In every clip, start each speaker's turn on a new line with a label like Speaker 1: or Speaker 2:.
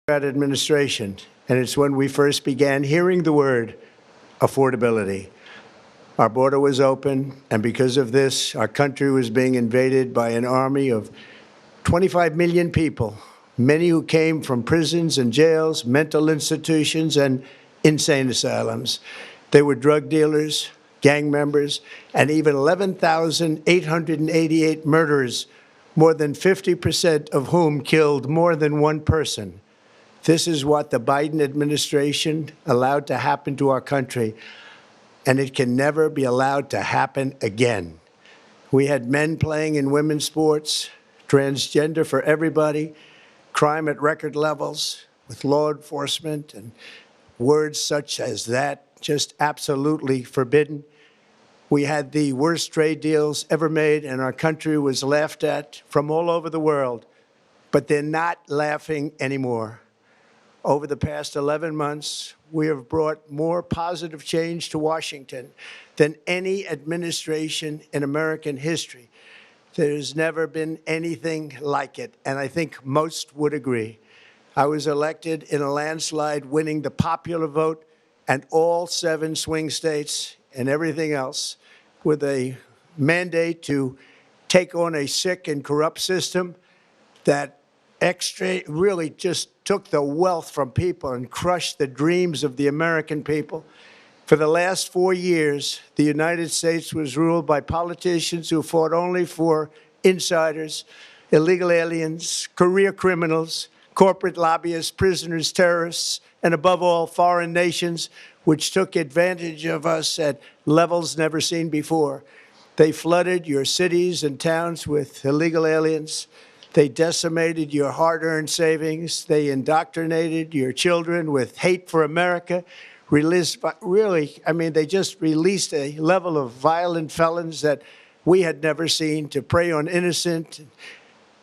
Speaker 1: administration, and it's when we first began hearing the word affordability. Our border was open, and because of this, our country was being invaded by an army of 25 million people, many who came from prisons and jails, mental institutions, and insane asylums. They were drug dealers, gang members, and even 11,888 murderers, more than 50% of whom killed more than one person. This is what the Biden administration allowed to happen to our country, and it can never be allowed to happen again. We had men playing in women's sports, transgender for everybody, crime at record levels with law enforcement, and words such as that just absolutely forbidden. We had the worst trade deals ever made, and our country was laughed at from all over the world, but they're not laughing anymore. Over the past 11 months, we have brought more positive change to Washington than any administration in American history. There's never been anything like it, and I think most would agree. I was elected in a landslide, winning the popular vote and all 7 swing states and everything else, with a mandate to take on a sick and corrupt system that really just took the wealth from people and crushed the dreams of the American people. For the last 4 years, the United States was ruled by politicians who fought only for insiders, illegal aliens, career criminals, corporate lobbyists, prisoners, terrorists, and above all, foreign nations, which took advantage of us at levels never seen before. They flooded your cities and towns with illegal aliens. They decimated your hard-earned savings. They indoctrinated your children with hate for America. They just released a level of violent felons that we had never seen to prey on innocent.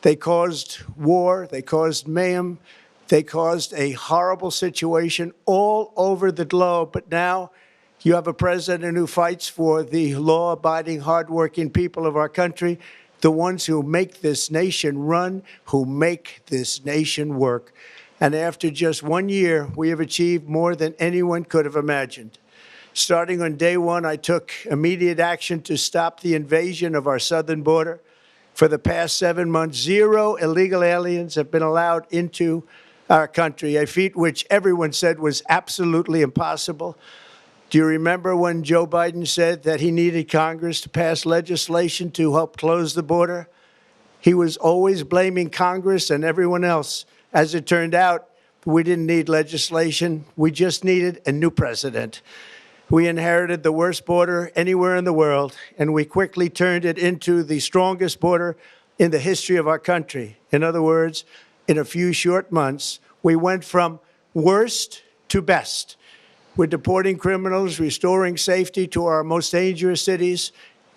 Speaker 1: They caused war. They caused mayhem. They caused a horrible situation all over the globe. But now you have a president who fights for the law-abiding, hardworking people of our country, the ones who make this nation run, who make this nation work. And after just 1 year, we have achieved more than anyone could have imagined. Starting on day one, I took immediate action to stop the invasion of our southern border. For the past 7 months, 0 illegal aliens have been allowed into our country, a feat which everyone said was absolutely impossible. Do you remember when Joe Biden said that he needed Congress to pass legislation to help close the border? He was always blaming Congress and everyone else. As it turned out, we didn't need legislation. We just needed a new president. We inherited the worst border anywhere in the world, and we quickly turned it into the strongest border in the history of our country. In other words, in a few short months, we went from worst to best. We're deporting criminals, restoring safety to our most dangerous cities.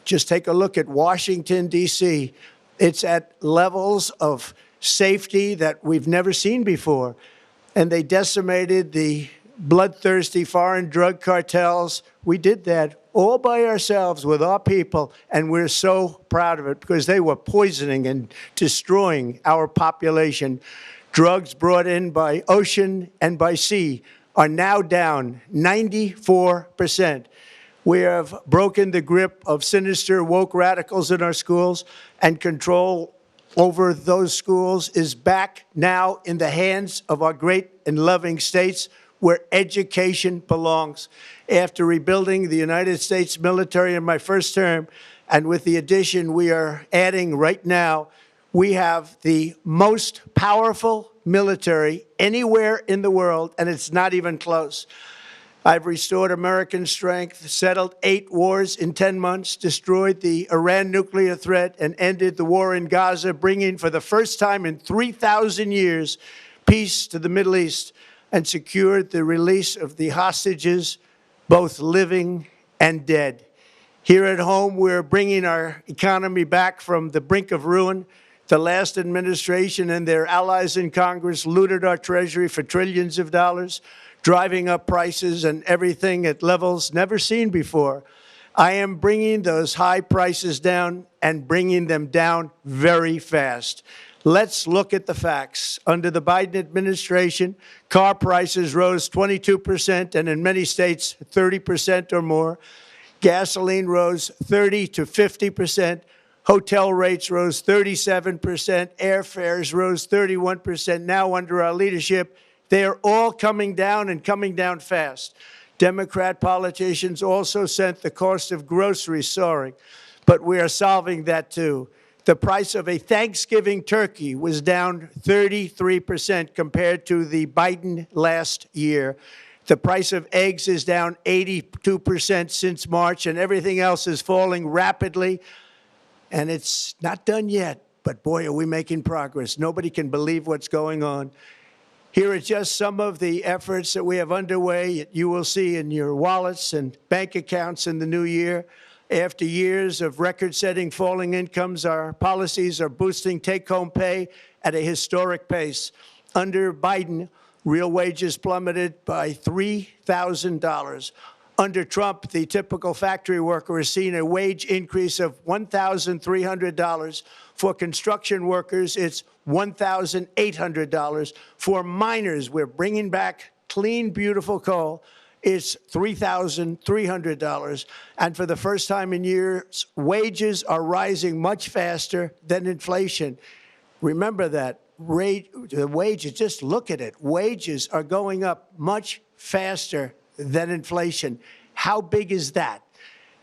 Speaker 1: Just take a look at Washington, D.C. It's at levels of safety that we've never seen before. And they decimated the bloodthirsty foreign drug cartels. We did that all by ourselves with our people, and we're so proud of it because they were poisoning and destroying our population. Drugs brought in by ocean and by sea are now down 94%. We have broken the grip of sinister woke radicals in our schools, and control over those schools is back now in the hands of our great and loving states where education belongs. After rebuilding the United States military in my first term, and with the addition we are adding right now, we have the most powerful military anywhere in the world, and it's not even close. I've restored American strength, settled 8 wars in 10 months, destroyed the Iran nuclear threat, and ended the war in Gaza, bringing for the first time in 3,000 years peace to the Middle East, and secured the release of the hostages, both living and dead. Here at home, we're bringing our economy back from the brink of ruin. The last administration and their allies in Congress looted our treasury for trillions of dollars, driving up prices and everything at levels never seen before. I am bringing those high prices down and bringing them down very fast. Let's look at the facts. Under the Biden administration, car prices rose 22%, and in many states, 30% or more. Gasoline rose 30 to 50%. Hotel rates rose 37%. Airfares rose 31%. Now, under our leadership, they are all coming down and coming down fast. Democrat politicians also sent the cost of groceries soaring, but we are solving that too. The price of a Thanksgiving turkey was down 33% compared to the Biden last year. The price of eggs is down 82% since March, and everything else is falling rapidly. And it's not done yet, but boy, are we making progress. Nobody can believe what's going on. Here are just some of the efforts that we have underway. You will see in your wallets and bank accounts in the new year. After years of record-setting falling incomes, our policies are boosting take-home pay at a historic pace. Under Biden, real wages plummeted by $3,000. Under Trump, the typical factory worker has seen a wage increase of $1,300. For construction workers, it's $1,800. For miners, we're bringing back clean, beautiful coal. It's $3,300. And for the first time in years, wages are rising much faster than inflation. Remember that. The wages, just look at it. Wages are going up much faster than inflation. How big is that?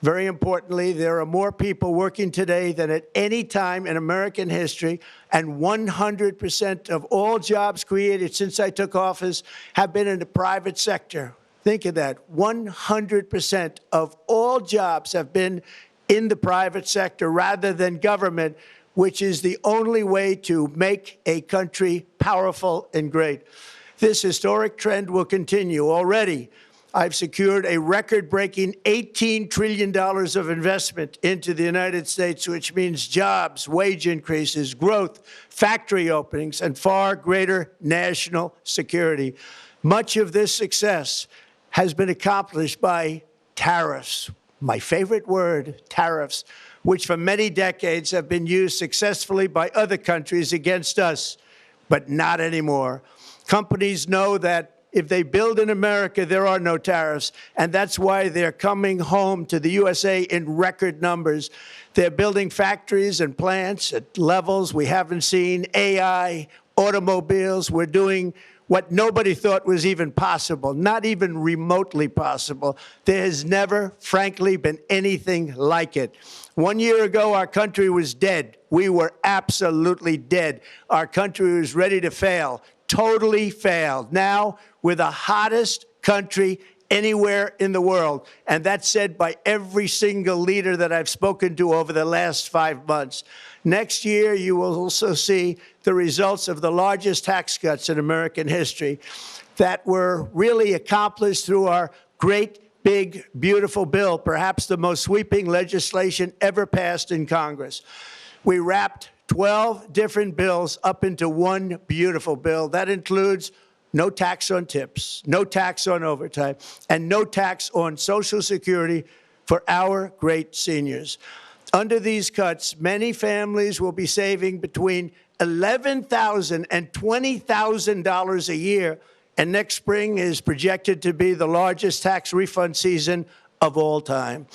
Speaker 1: Very importantly, there are more people working today than at any time in American history, and 100% of all jobs created since I took office have been in the private sector. Think of that. 100% of all jobs have been in the private sector rather than government, which is the only way to make a country powerful and great. This historic trend will continue. Already, I've secured a record-breaking $18 trillion of investment into the United States, which means jobs, wage increases, growth, factory openings, and far greater national security. Much of this success has been accomplished by tariffs. My favorite word, tariffs, which for many decades have been used successfully by other countries against us, but not anymore. Companies know that if they build in America, there are no tariffs, and that's why they're coming home to the USA in record numbers. They're building factories and plants at levels we haven't seen, AI, automobiles. We're doing what nobody thought was even possible, not even remotely possible. There has never, frankly, been anything like it. 1 year ago, our country was dead. We were absolutely dead. Our country was ready to fail, totally failed. Now, we're the hottest country anywhere in the world, and that's said by every single leader that I've spoken to over the last 5 months. Next year, you will also see the results of the largest tax cuts in American history that were really accomplished through our great, big, beautiful bill, perhaps the most sweeping legislation ever passed in Congress. We wrapped 12 different bills up into one beautiful bill. That includes no tax on tips, no tax on overtime, and no tax on Social Security for our great seniors. Under these cuts, many families will be saving between $11,000 and $20,000 a year, and next spring is projected to be the largest tax refund season of all time.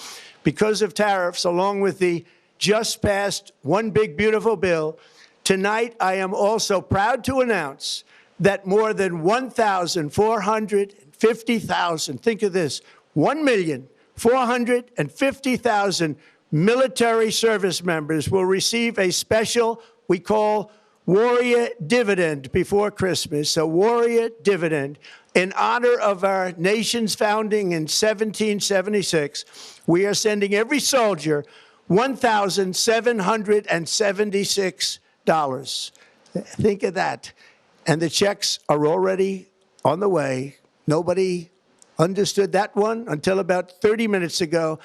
Speaker 1: Because of tariffs, along with the just passed One Big Beautiful Bill, tonight I am also proud to announce that more than 1,450,000, think of this, 1,450,000 military service members will receive a special, we call Warrior Dividend before Christmas, a Warrior Dividend. In honor of our nation's founding in 1776, we are sending every soldier $1,776. Think of that. And the checks are already on the way. Nobody understood that one until about 30 minutes ago.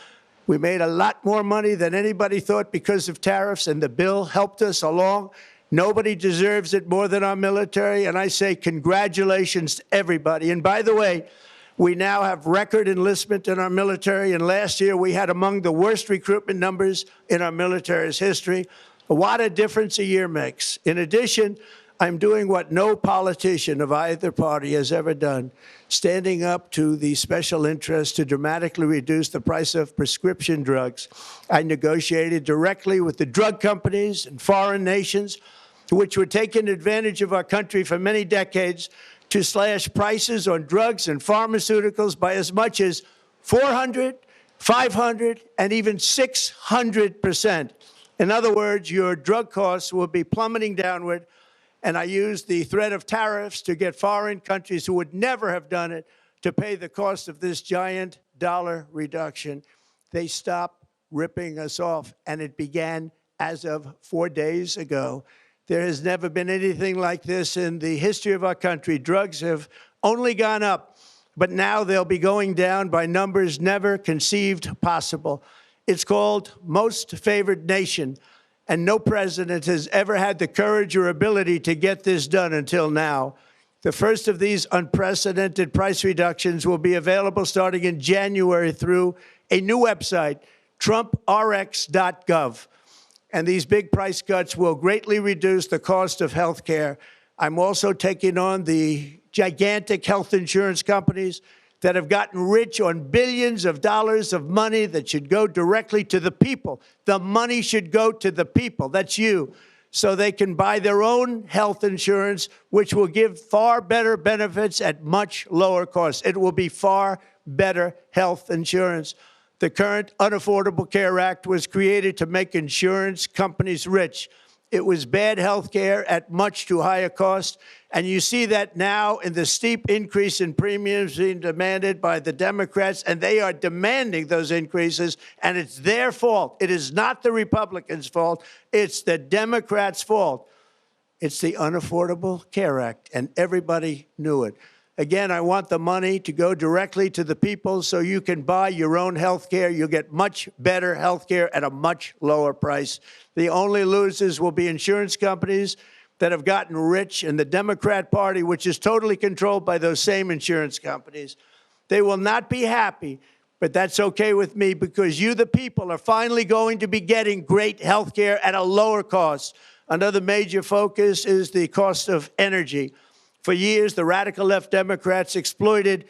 Speaker 1: We made a lot more money than anybody thought because of tariffs, and the bill helped us along. Nobody deserves it more than our military, and I say congratulations to everybody. And by the way, we now have record enlistment in our military, and last year we had among the worst recruitment numbers in our military's history. What a difference a year makes. In addition, I'm doing what no politician of either party has ever done, standing up to the special interest to dramatically reduce the price of prescription drugs. I negotiated directly with the drug companies and foreign nations, which were taking advantage of our country for many decades, to slash prices on drugs and pharmaceuticals by as much as 400, 500, and even 600%. In other words, your drug costs will be plummeting downward, and I used the threat of tariffs to get foreign countries who would never have done it to pay the cost of this giant dollar reduction. They stopped ripping us off, and it began as of 4 days ago. There has never been anything like this in the history of our country. Drugs have only gone up, but now they'll be going down by numbers never conceived possible. It's called Most Favored Nation, and no president has ever had the courage or ability to get this done until now. The first of these unprecedented price reductions will be available starting in January through a new website, trumprx.gov. And these big price cuts will greatly reduce the cost of health care. I'm also taking on the gigantic health insurance companies that have gotten rich on billions of dollars of money that should go directly to the people. The money should go to the people. That's you. So they can buy their own health insurance, which will give far better benefits at much lower costs. It will be far better health insurance. The current Unaffordable Care Act was created to make insurance companies rich. It was bad health care at much too high a cost. And you see that now in the steep increase in premiums being demanded by the Democrats, and they are demanding those increases, and it's their fault. It is not the Republicans' fault. It's the Democrats' fault. It's the Unaffordable Care Act, and everybody knew it. Again, I want the money to go directly to the people so you can buy your own health care. You'll get much better health care at a much lower price. The only losers will be insurance companies that have gotten rich, and the Democrat Party, which is totally controlled by those same insurance companies. They will not be happy, but that's okay with me because you, the people, are finally going to be getting great health care at a lower cost. Another major focus is the cost of energy. For years, the radical left Democrats exploited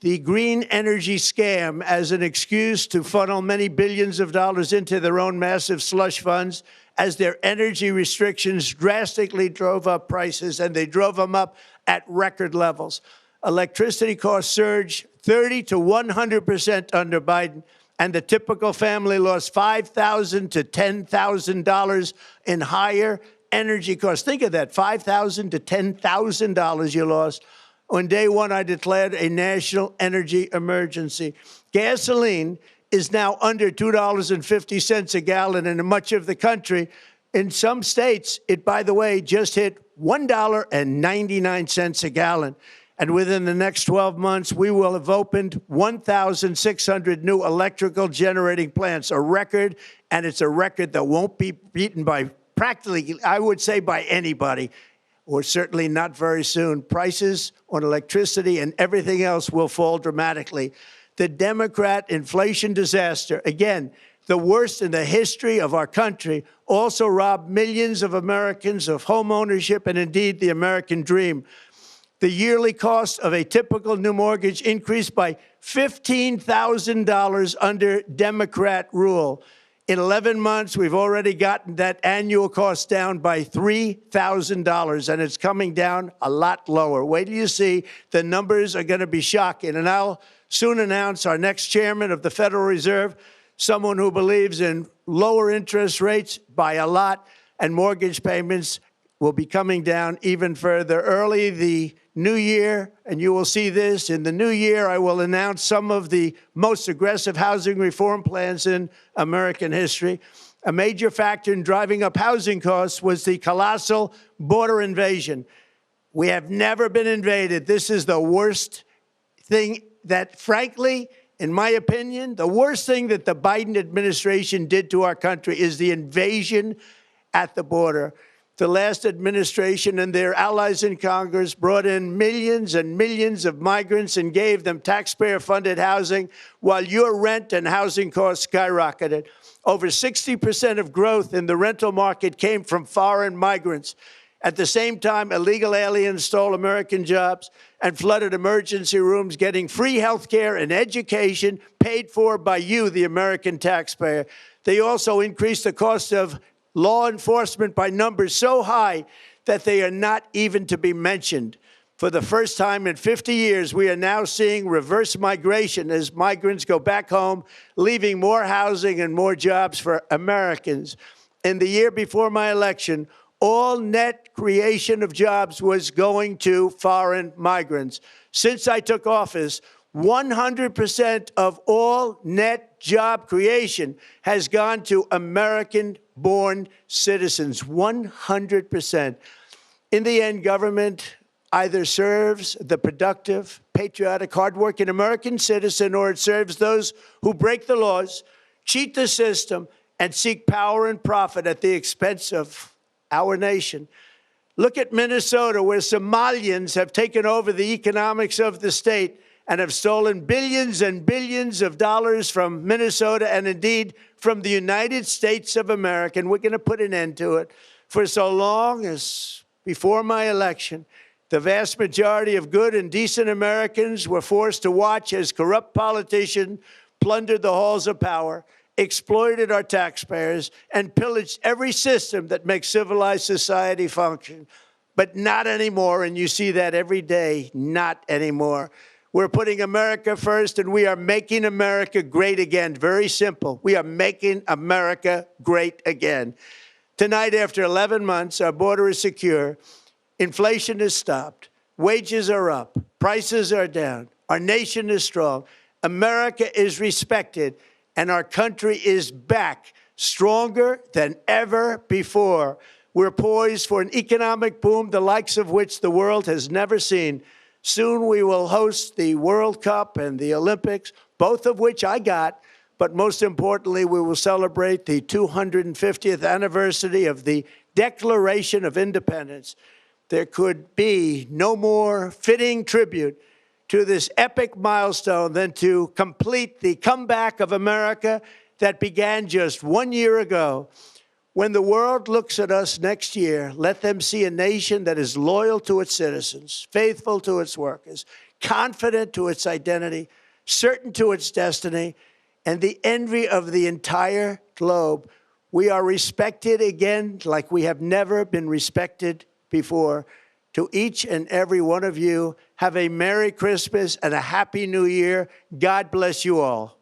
Speaker 1: the green energy scam as an excuse to funnel many billions of dollars into their own massive slush funds as their energy restrictions drastically drove up prices, and they drove them up at record levels. Electricity costs surged 30 to 100% under Biden, and the typical family lost $5,000 to $10,000 in higher energy costs. Think of that, $5,000 to $10,000 you lost. On day one, I declared a national energy emergency. Gasoline is now under $2.50 a gallon in much of the country. In some states, it, by the way, just hit $1.99 a gallon. And within the next 12 months, we will have opened 1,600 new electrical generating plants, a record, and it's a record that won't be beaten by practically, I would say, by anybody, or certainly not very soon. Prices on electricity and everything else will fall dramatically. The Democrat inflation disaster, again, the worst in the history of our country, also robbed millions of Americans of home ownership and indeed the American dream. The yearly cost of a typical new mortgage increased by $15,000 under Democrat rule. In 11 months, we've already gotten that annual cost down by $3,000, and it's coming down a lot lower. Wait till you see. The numbers are going to be shocking. And I'll soon announce our next chairman of the Federal Reserve, someone who believes in lower interest rates by a lot, and mortgage payments will be coming down even further. Early the new year, and you will see this, in the new year, I will announce some of the most aggressive housing reform plans in American history. A major factor in driving up housing costs was the colossal border invasion. We have never been invaded. This is the worst thing that, frankly, in my opinion, the worst thing that the Biden administration did to our country is the invasion at the border. The last administration and their allies in Congress brought in millions and millions of migrants and gave them taxpayer-funded housing while your rent and housing costs skyrocketed. Over 60% of growth in the rental market came from foreign migrants. At the same time, illegal aliens stole American jobs and flooded emergency rooms, getting free health care and education paid for by you, the American taxpayer. They also increased the cost of law enforcement by numbers so high that they are not even to be mentioned. For the first time in 50 years, we are now seeing reverse migration as migrants go back home, leaving more housing and more jobs for Americans. In the year before my election, all net creation of jobs was going to foreign migrants. Since I took office, 100% of all net job creation has gone to American-born citizens, 100%. In the end, government either serves the productive, patriotic, hardworking American citizen, or it serves those who break the laws, cheat the system, and seek power and profit at the expense of our nation. Look at Minnesota, where Somalians have taken over the economics of the state and have stolen billions and billions of dollars from Minnesota and indeed from the United States of America. And we're going to put an end to it. For so long as before my election, the vast majority of good and decent Americans were forced to watch as corrupt politicians plundered the halls of power, exploited our taxpayers, and pillaged every system that makes civilized society function. But not anymore, and you see that every day, not anymore. We're putting America first, and we are making America great again. Very simple. We are making America great again. Tonight, after 11 months, our border is secure. Inflation is stopped. Wages are up. Prices are down. Our nation is strong. America is respected, and our country is back, stronger than ever before. We're poised for an economic boom, the likes of which the world has never seen. Soon we will host the World Cup and the Olympics, both of which I got. But most importantly, we will celebrate the 250th anniversary of the Declaration of Independence. There could be no more fitting tribute to this epic milestone than to complete the comeback of America that began just 1 year ago. When the world looks at us next year, let them see a nation that is loyal to its citizens, faithful to its workers, confident to its identity, certain to its destiny, and the envy of the entire globe. We are respected again like we have never been respected before. To each and every one of you, have a Merry Christmas and a Happy New Year. God bless you all.